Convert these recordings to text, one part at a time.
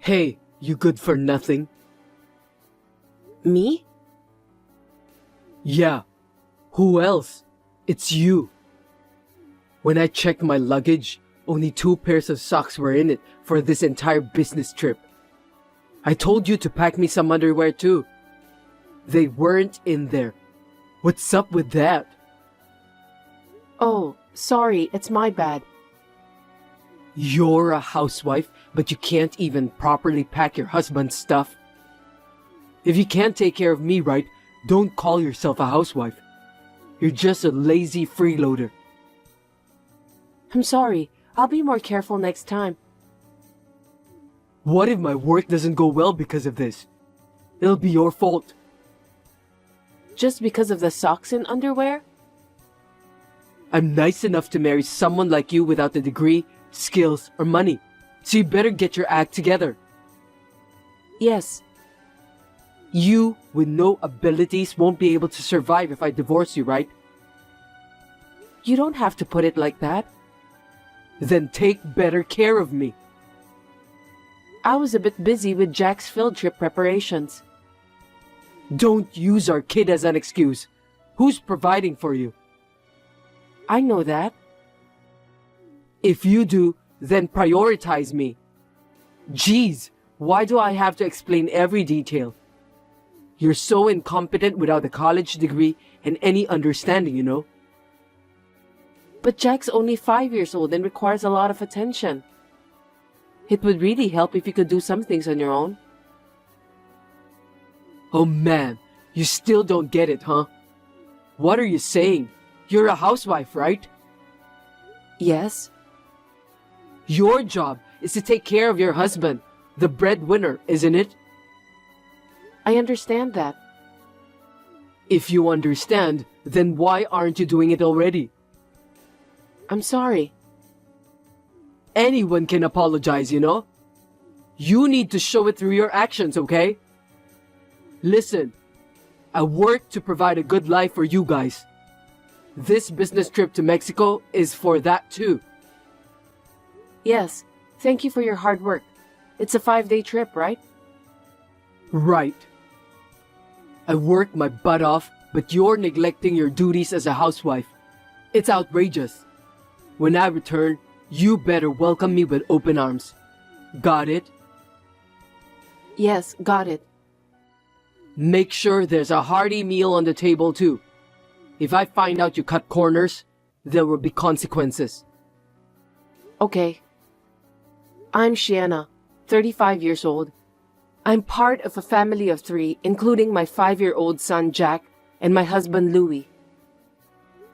Hey, you good for nothing? Me? Yeah. Who else? It's you. When I checked my luggage, only 2 pairs of socks were in it for this entire business trip. I told you to pack me some underwear too. They weren't in there. What's up with that? Oh, sorry, it's my bad. You're a housewife, but you can't even properly pack your husband's stuff. If you can't take care of me right, don't call yourself a housewife. You're just a lazy freeloader. I'm sorry. I'll be more careful next time. What if my work doesn't go well because of this? It'll be your fault. Just because of the socks and underwear? I'm nice enough to marry someone like you without the degree, skills, or money. So you better get your act together. Yes. You, with no abilities, won't be able to survive if I divorce you, right? You don't have to put it like that. Then take better care of me. I was a bit busy with Jack's field trip preparations. Don't use our kid as an excuse. Who's providing for you? I know that. If you do, then prioritize me. Jeez, why do I have to explain every detail? You're so incompetent without a college degree and any understanding, you know? But Jack's only 5 years old and requires a lot of attention. It would really help if you could do some things on your own. Oh man, you still don't get it, huh? What are you saying? You're a housewife, right? Yes. Your job is to take care of your husband, the breadwinner, isn't it? I understand that. If you understand, then why aren't you doing it already? I'm sorry. Anyone can apologize, you know? You need to show it through your actions, okay? Listen, I work to provide a good life for you guys. This business trip to Mexico is for that too. Yes, thank you for your hard work. It's a 5-day trip, right? Right. I work my butt off, but you're neglecting your duties as a housewife. It's outrageous. When I return, you better welcome me with open arms. Got it? Yes, got it. Make sure there's a hearty meal on the table too. If I find out you cut corners, there will be consequences. Okay. I'm Shiana, 35 years old. I'm part of a family of 3, including my 5-year-old son Jack and my husband Louis.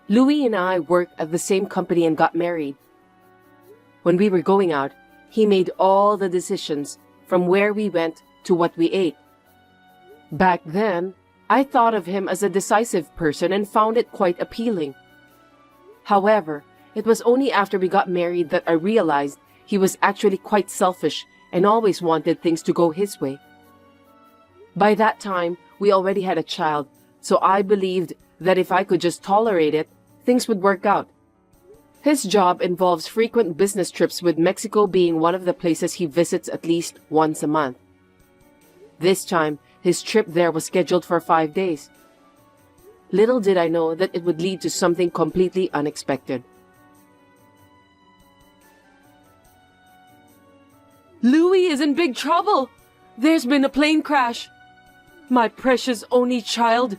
Louis and I worked at the same company and got married. When we were going out, he made all the decisions, from where we went to what we ate. Back then, I thought of him as a decisive person and found it quite appealing. However, it was only after we got married that I realized he was actually quite selfish and always wanted things to go his way. By that time, we already had a child, so I believed that if I could just tolerate it, things would work out. His job involves frequent business trips, with Mexico being one of the places he visits at least once a month. This time, his trip there was scheduled for 5 days. Little did I know that it would lead to something completely unexpected. Louis is in big trouble! There's been a plane crash! My precious only child!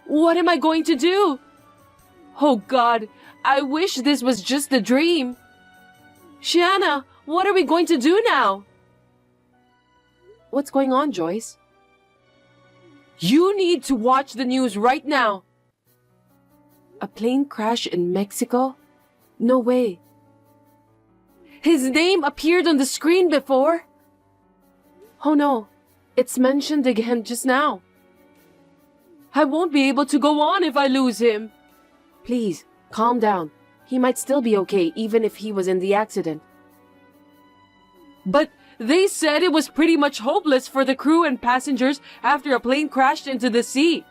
What am I going to do? Oh God, I wish this was just a dream! Shiana, what are we going to do now? What's going on, Joyce? You need to watch the news right now! A plane crash in Mexico? No way. His name appeared on the screen before. Oh no, it's mentioned again just now. I won't be able to go on if I lose him. Please, calm down. He might still be okay even if he was in the accident. But they said it was pretty much hopeless for the crew and passengers after a plane crashed into the sea.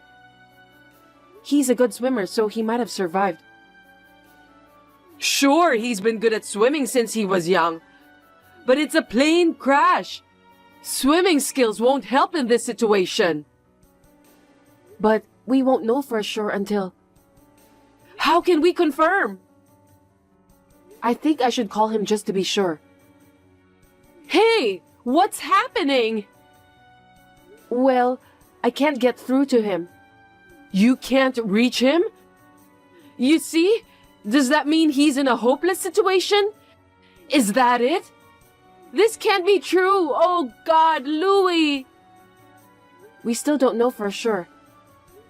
He's a good swimmer, so he might have survived. Sure, he's been good at swimming since he was young. But it's a plane crash. Swimming skills won't help in this situation. But we won't know for sure until... How can we confirm? I think I should call him just to be sure. Hey, what's happening? Well, I can't get through to him. You can't reach him? You see? Does that mean he's in a hopeless situation? Is that it? This can't be true. Oh God, Louis. We still don't know for sure.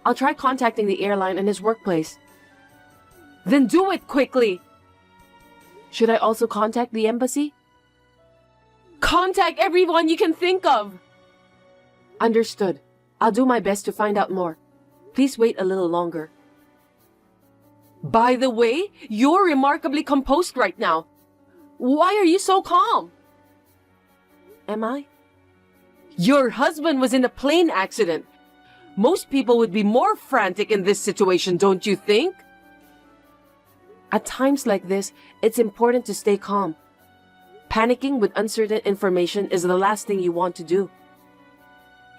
I'll try contacting the airline and his workplace. Then do it quickly. Should I also contact the embassy? Contact everyone you can think of. Understood. I'll do my best to find out more. Please wait a little longer. By the way, you're remarkably composed right now. Why are you so calm? Am I? Your husband was in a plane accident. Most people would be more frantic in this situation, don't you think? At times like this, it's important to stay calm. Panicking with uncertain information is the last thing you want to do.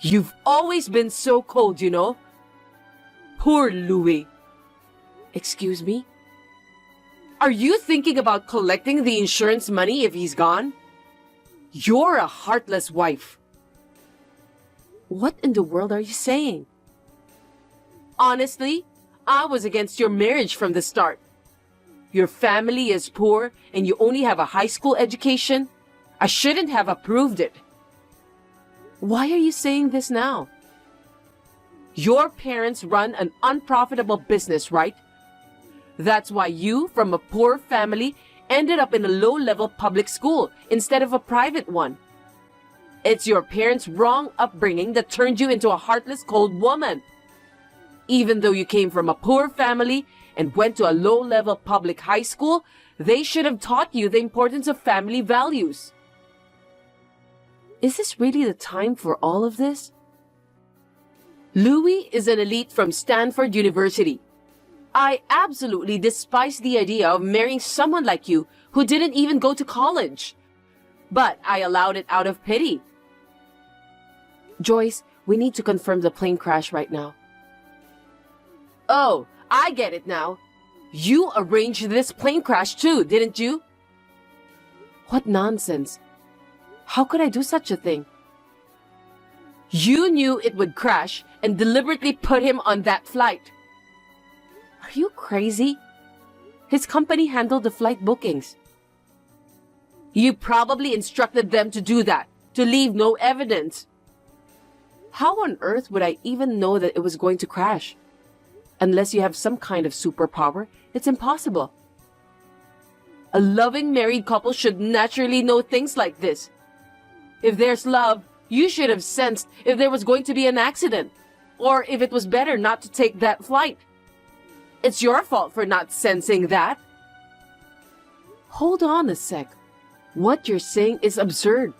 You've always been so cold, you know? Poor Louis. Excuse me? Are you thinking about collecting the insurance money if he's gone? You're a heartless wife. What in the world are you saying? Honestly, I was against your marriage from the start. Your family is poor and you only have a high school education. I shouldn't have approved it. Why are you saying this now? Your parents run an unprofitable business, right? That's why you, from a poor family, ended up in a low-level public school instead of a private one. It's your parents' wrong upbringing that turned you into a heartless, cold woman. Even though you came from a poor family and went to a low-level public high school, they should have taught you the importance of family values. Is this really the time for all of this? Louis is an elite from Stanford University. I absolutely despise the idea of marrying someone like you who didn't even go to college. But I allowed it out of pity. Joyce, we need to confirm the plane crash right now. Oh, I get it now. You arranged this plane crash too, didn't you? What nonsense. How could I do such a thing? You knew it would crash and deliberately put him on that flight. Are you crazy? His company handled the flight bookings. You probably instructed them to do that, to leave no evidence. How on earth would I even know that it was going to crash? Unless you have some kind of superpower, it's impossible. A loving married couple should naturally know things like this. If there's love, you should have sensed if there was going to be an accident, or if it was better not to take that flight. It's your fault for not sensing that. Hold on a sec. What you're saying is absurd.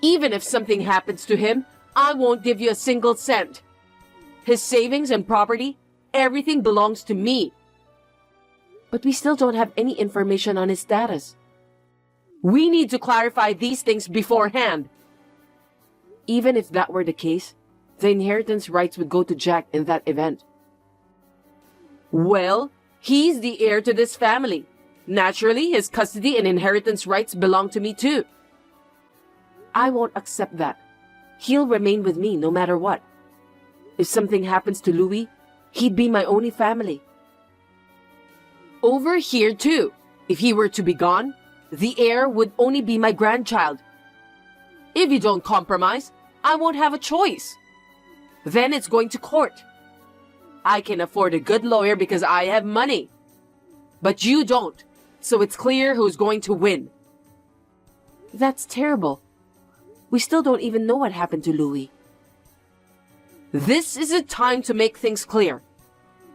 Even if something happens to him, I won't give you a single cent. His savings and property, everything belongs to me. But we still don't have any information on his status. We need to clarify these things beforehand. Even if that were the case, the inheritance rights would go to Jack in that event. Well, he's the heir to this family. Naturally, his custody and inheritance rights belong to me too. I won't accept that. He'll remain with me no matter what. If something happens to Louis, he'd be my only family. Over here too, if he were to be gone, the heir would only be my grandchild. If you don't compromise, I won't have a choice. Then it's going to court. I can afford a good lawyer because I have money. But you don't, so it's clear who's going to win. That's terrible. We still don't even know what happened to Louis. This is a time to make things clear.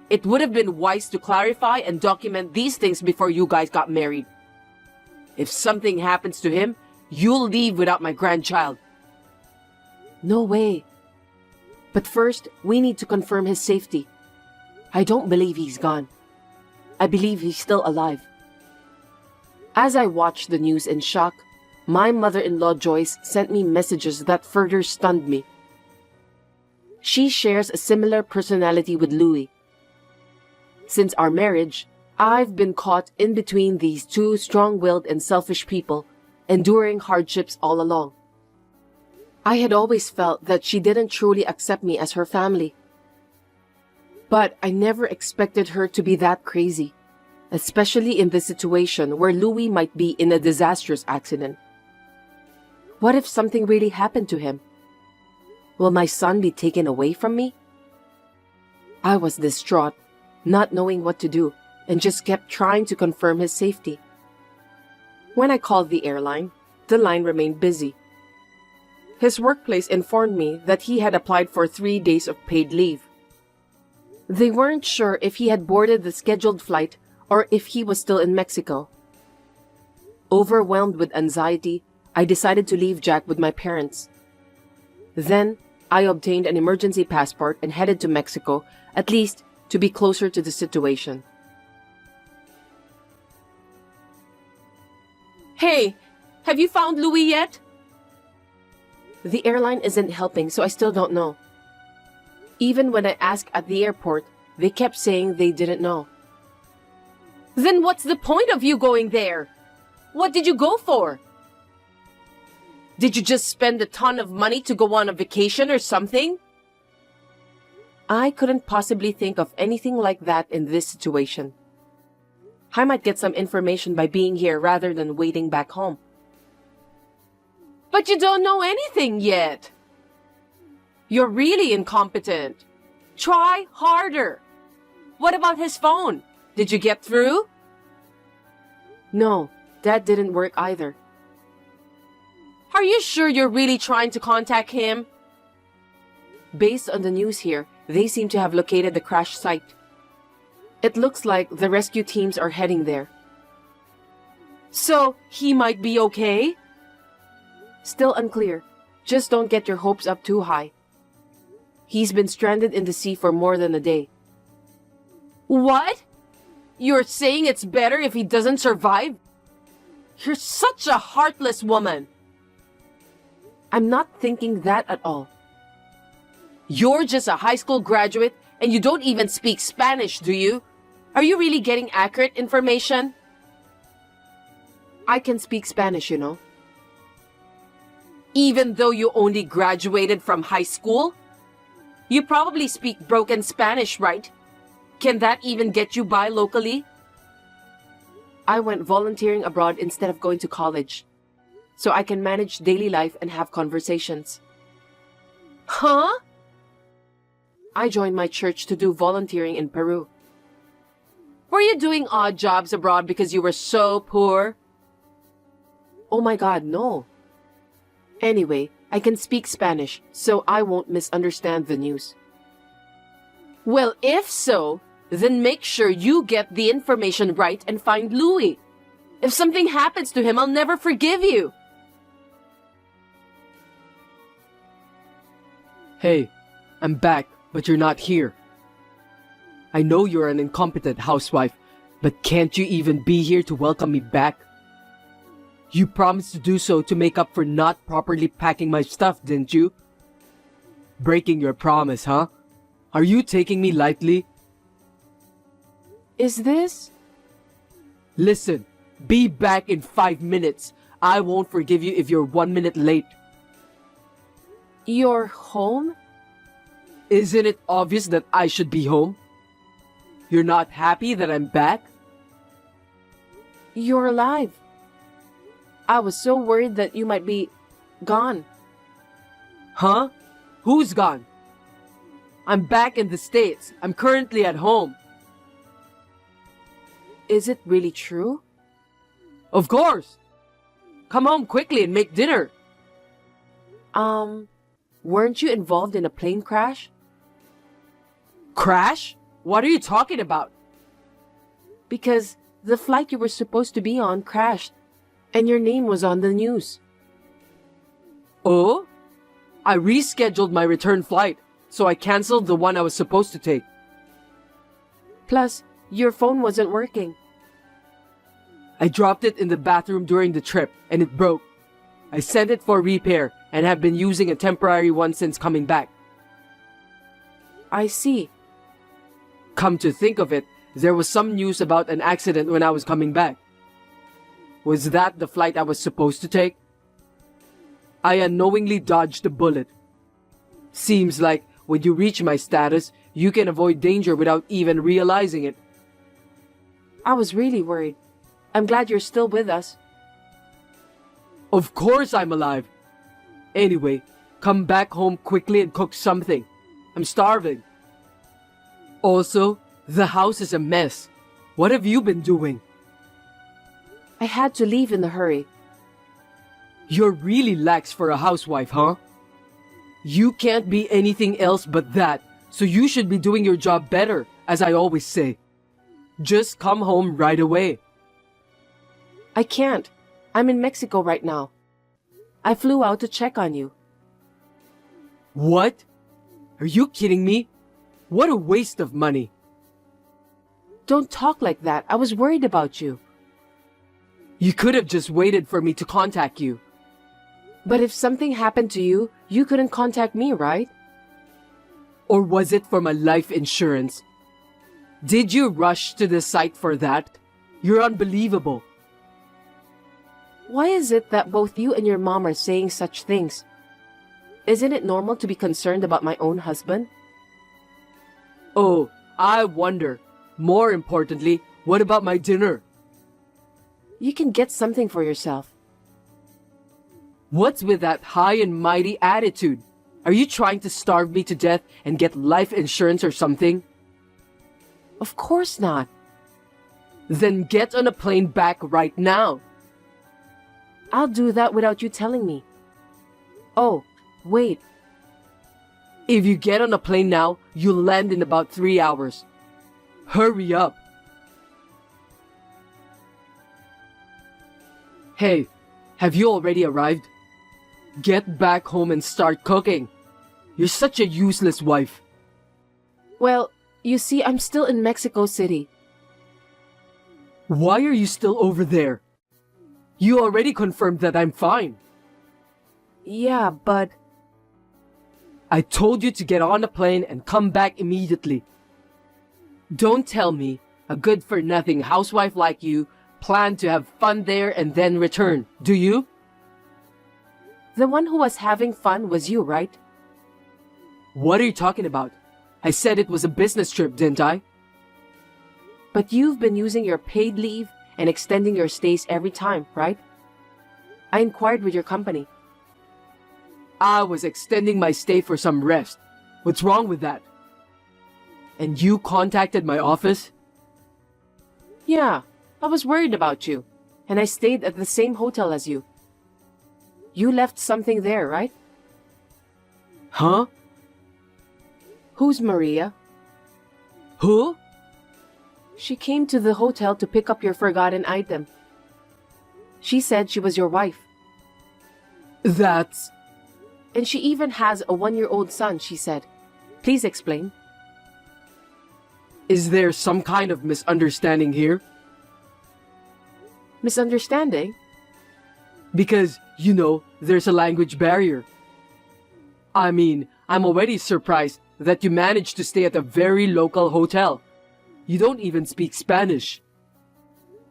It would have been wise to clarify and document these things before you guys got married. If something happens to him, you'll leave without my grandchild. No way. But first, we need to confirm his safety. I don't believe he's gone. I believe he's still alive. As I watched the news in shock, my mother-in-law Joyce sent me messages that further stunned me. She shares a similar personality with Louis. Since our marriage, I've been caught in between these two strong-willed and selfish people, enduring hardships all along. I had always felt that she didn't truly accept me as her family. But I never expected her to be that crazy, especially in this situation where Louis might be in a disastrous accident. What if something really happened to him? Will my son be taken away from me? I was distraught, not knowing what to do, and just kept trying to confirm his safety. When I called the airline, the line remained busy. His workplace informed me that he had applied for 3 days of paid leave. They weren't sure if he had boarded the scheduled flight or if he was still in Mexico. Overwhelmed with anxiety, I decided to leave Jack with my parents. Then, I obtained an emergency passport and headed to Mexico, at least to be closer to the situation. Hey, have you found Louis yet? The airline isn't helping, so I still don't know. Even when I asked at the airport, they kept saying they didn't know. Then what's the point of you going there? What did you go for? Did you just spend a ton of money to go on a vacation or something? I couldn't possibly think of anything like that in this situation. I might get some information by being here rather than waiting back home. But you don't know anything yet. You're really incompetent. Try harder. What about his phone? Did you get through? No, that didn't work either. Are you sure you're really trying to contact him? Based on the news here, they seem to have located the crash site. It looks like the rescue teams are heading there. So, he might be okay? Still unclear. Just don't get your hopes up too high. He's been stranded in the sea for more than a day. What? You're saying it's better if he doesn't survive? You're such a heartless woman. I'm not thinking that at all. You're just a high school graduate and you don't even speak Spanish, do you? Are you really getting accurate information? I can speak Spanish, you know. Even though you only graduated from high school? You probably speak broken Spanish, right? Can that even get you by locally? I went volunteering abroad instead of going to college, so I can manage daily life and have conversations. Huh? I joined my church to do volunteering in Peru. Were you doing odd jobs abroad because you were so poor? Oh my God, no. Anyway, I can speak Spanish, so I won't misunderstand the news. Well, if so, then make sure you get the information right and find Louis. If something happens to him, I'll never forgive you. Hey, I'm back, but you're not here. I know you're an incompetent housewife, but can't you even be here to welcome me back? You promised to do so to make up for not properly packing my stuff, didn't you? Breaking your promise, huh? Are you taking me lightly? Is this? Listen, be back in 5 minutes. I won't forgive you if you're 1 minute late. You're home? Isn't it obvious that I should be home? You're not happy that I'm back? You're alive. I was so worried that you might be gone. Huh? Who's gone? I'm back in the States. I'm currently at home. Is it really true? Of course. Come home quickly and make dinner. Weren't you involved in a plane crash? Crash? What are you talking about? Because the flight you were supposed to be on crashed, and your name was on the news. Oh? I rescheduled my return flight, so I canceled the one I was supposed to take. Plus, your phone wasn't working. I dropped it in the bathroom during the trip, and it broke. I sent it for repair and have been using a temporary one since coming back. I see. Come to think of it, there was some news about an accident when I was coming back. Was that the flight I was supposed to take? I unknowingly dodged a bullet. Seems like when you reach my status, you can avoid danger without even realizing it. I was really worried. I'm glad you're still with us. Of course I'm alive. Anyway, come back home quickly and cook something. I'm starving. Also, the house is a mess. What have you been doing? I had to leave in a hurry. You're really lax for a housewife, huh? You can't be anything else but that, so you should be doing your job better, as I always say. Just come home right away. I can't. I'm in Mexico right now. I flew out to check on you. What? Are you kidding me? What a waste of money. Don't talk like that. I was worried about you. You could have just waited for me to contact you. But if something happened to you, you couldn't contact me, right? Or was it for my life insurance? Did you rush to the site for that? You're unbelievable. Why is it that both you and your mom are saying such things? Isn't it normal to be concerned about my own husband? Oh, I wonder. More importantly, what about my dinner? You can get something for yourself. What's with that high and mighty attitude? Are you trying to starve me to death and get life insurance or something? Of course not. Then get on a plane back right now. I'll do that without you telling me. Oh, wait. If you get on a plane now, you'll land in about 3 hours. Hurry up. Hey, have you already arrived? Get back home and start cooking. You're such a useless wife. Well, you see, I'm still in Mexico City. Why are you still over there? You already confirmed that I'm fine. Yeah, but... I told you to get on a plane and come back immediately. Don't tell me a good-for-nothing housewife like you planned to have fun there and then return, do you? The one who was having fun was you, right? What are you talking about? I said it was a business trip, didn't I? But you've been using your paid leave and extending your stays every time, right? I inquired with your company. I was extending my stay for some rest. What's wrong with that? And you contacted my office? Yeah, I was worried about you, and I stayed at the same hotel as you. You left something there, right? Huh? Who's Maria? Who? She came to the hotel to pick up your forgotten item. She said she was your wife. That's... And she even has a 1-year-old son, she said. Please explain. Is there some kind of misunderstanding here? Misunderstanding? Because, you know, there's a language barrier. I mean, I'm already surprised that you managed to stay at a very local hotel. You don't even speak Spanish.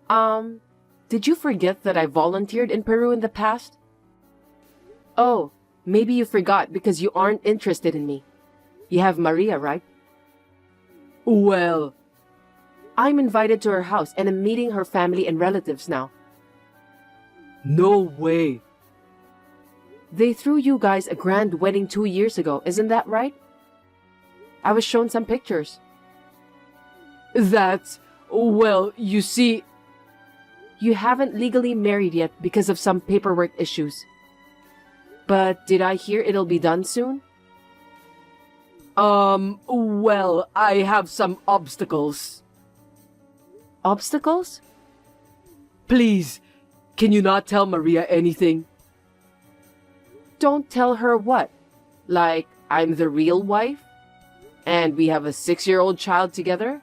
Did you forget that I volunteered in Peru in the past? Oh, maybe you forgot because you aren't interested in me. You have Maria, right? Well... I'm invited to her house and am meeting her family and relatives now. No way. They threw you guys a grand wedding 2 years ago, isn't that right? I was shown some pictures. That's... well, you see... You haven't legally married yet because of some paperwork issues. But did I hear it'll be done soon? Well, I have some obstacles. Obstacles? Please, can you not tell Maria anything? Don't tell her what? Like, I'm the real wife? And we have a 6-year-old child together?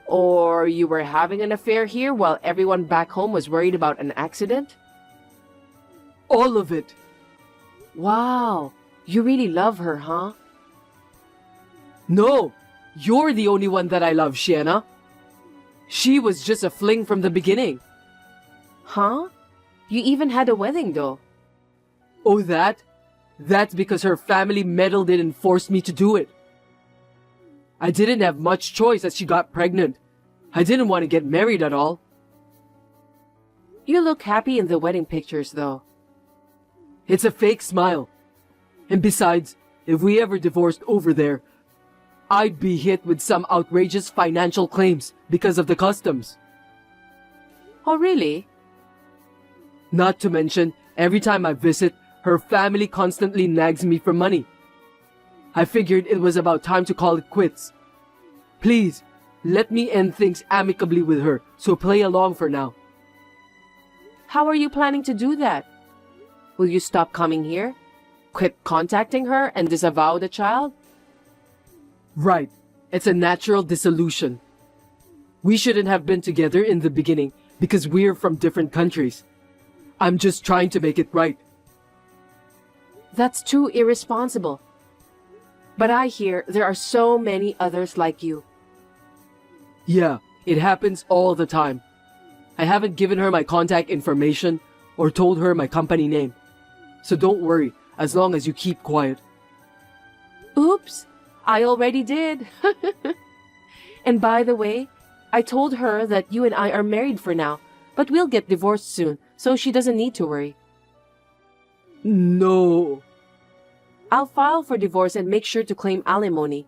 Or you were having an affair here while everyone back home was worried about an accident? All of it. Wow, you really love her, huh? No, you're the only one that I love, Shiana. She was just a fling from the beginning. Huh? You even had a wedding, though. Oh, that? That's because her family meddled in and forced me to do it. I didn't have much choice as she got pregnant. I didn't want to get married at all. You look happy in the wedding pictures, though. It's a fake smile. And besides, if we ever divorced over there, I'd be hit with some outrageous financial claims because of the customs. Oh, really? Not to mention, every time I visit, her family constantly nags me for money. I figured it was about time to call it quits. Please, let me end things amicably with her, so play along for now. How are you planning to do that? Will you stop coming here? Quit contacting her and disavow the child? Right. It's a natural dissolution. We shouldn't have been together in the beginning because we're from different countries. I'm just trying to make it right. That's too irresponsible. But I hear there are so many others like you. Yeah, it happens all the time. I haven't given her my contact information or told her my company name. So don't worry, as long as you keep quiet. Oops, I already did. And by the way, I told her that you and I are married for now, but we'll get divorced soon, so she doesn't need to worry. No. I'll file for divorce and make sure to claim alimony.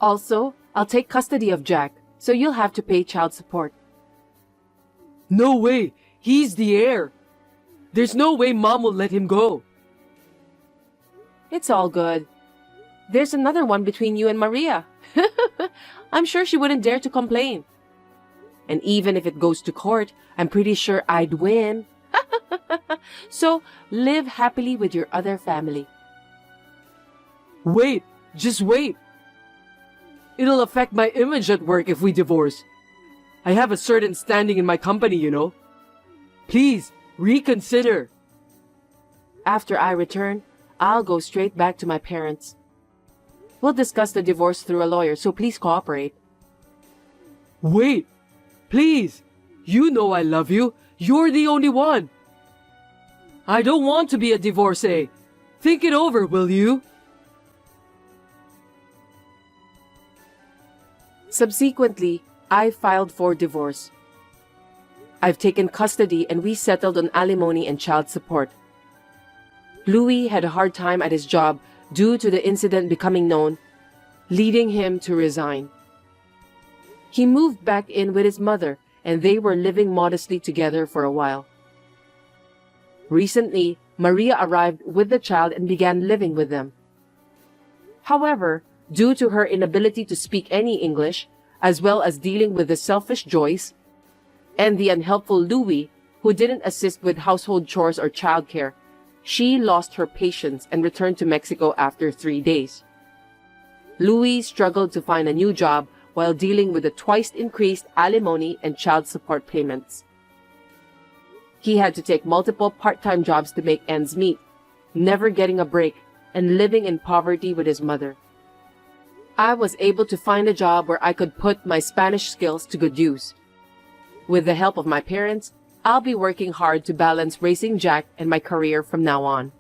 Also, I'll take custody of Jack, so you'll have to pay child support. No way! He's the heir! There's no way Mom will let him go. It's all good. There's another one between you and Maria. I'm sure she wouldn't dare to complain. And even if it goes to court, I'm pretty sure I'd win. So, live happily with your other family. Wait! Just wait! It'll affect my image at work if we divorce. I have a certain standing in my company, you know. Please, reconsider. After I return, I'll go straight back to my parents. We'll discuss the divorce through a lawyer, so please cooperate. Wait! Please! You know I love you. You're the only one. I don't want to be a divorcee. Think it over, will you? Subsequently, I filed for divorce. I've taken custody and we settled on alimony and child support. Louis had a hard time at his job due to the incident becoming known, leading him to resign. He moved back in with his mother and they were living modestly together for a while. Recently, Maria arrived with the child and began living with them. However, due to her inability to speak any English, as well as dealing with the selfish Joyce and the unhelpful Louis, who didn't assist with household chores or childcare, she lost her patience and returned to Mexico after 3 days. Louis struggled to find a new job while dealing with the twice increased alimony and child support payments. He had to take multiple part-time jobs to make ends meet, never getting a break and living in poverty with his mother. I was able to find a job where I could put my Spanish skills to good use. With the help of my parents, I'll be working hard to balance raising Jack and my career from now on.